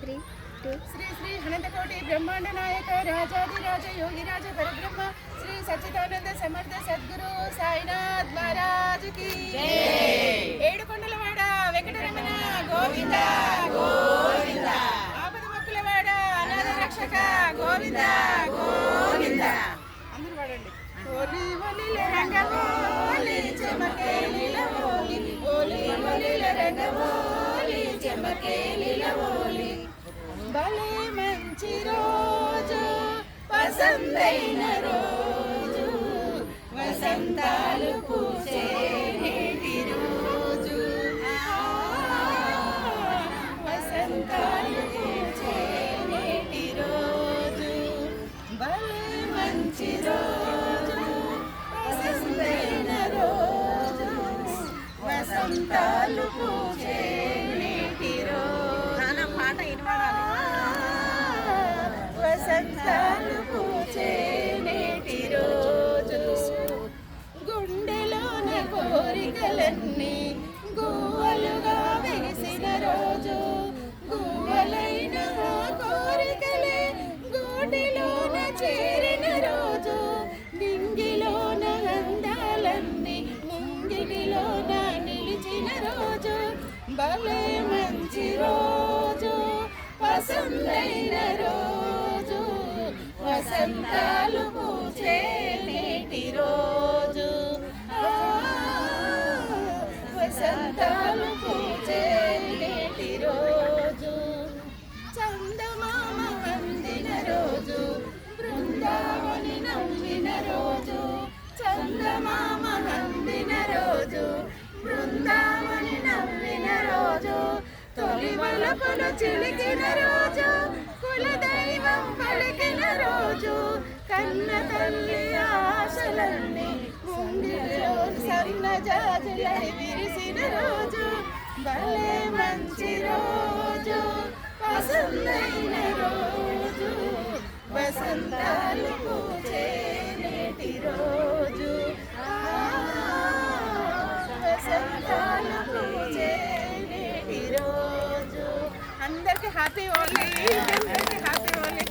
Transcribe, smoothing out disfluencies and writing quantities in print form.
శ్రీ శ్రీ అనంతకోటి బ్రహ్మాండ నాయక రాజాదిరాజ యోగిరాజ పరబ్రహ్మ శ్రీ సచ్చిదానంద సమర్థ సద్గురు సాయినాథ్ మహారాజ్ కి ఏడుకొండలవాడ వెంకటరమణ గోవింద గోవింద ఆపద మొక్కులవాడ అనాథ రక్షక గోవింద గోవింద అందరూ వాడండి. ఓలి ఒలిల రంగవోలి చెమకేలిల ఓలి ఓలి ఒలిల రంగవోలి చెమకేలిల ఓలి భలే మంచి రోజు వసంతైన రోజు వసంతాలు పూసే నేటి రోజు వసంతాలు పూసే నేటి రోజు భలే మంచి రోజు వసంతైన రోజు వసంతాలు పూసే నేటి రోజు పాట వసంతాలు పూచే నేటి రోజు గుండెలోన కోరికలన్నీ గువ్వలుగా వెలిసిన రోజు గువ్వలైన కోరికలే గూటిలోన చేరిన రోజు డింగిలోన అందాలన్నీ ముంగిటిలోన నిలిచిన రోజు భలే మంచి రోజు వసంతైన రోజు వసంతాలు పూచే నేటి రోజు వసంతాలు పూచే నేటి రోజు చందమామ వందిన రోజు బృందావని నవ్విన రోజు చందమామ వందిన రోజు బృందావని నవ్విన రోజు తొలి వలపులు చిలికిన రోజు కులదైవం పలికిన రోజు కన్న తల్లి ఆశలన్నీ ముంగిలో సన్నజాజులై విరిసిన రోజు భలే మంచి రోజు వసంతైన రోజు వసంతాలు పూచే నేటి రోజు వసంతాలు పూచే నేటి రోజు అందరికి హ్యాపీ ఓన్లీ హ్యాపీ ఓన్లీ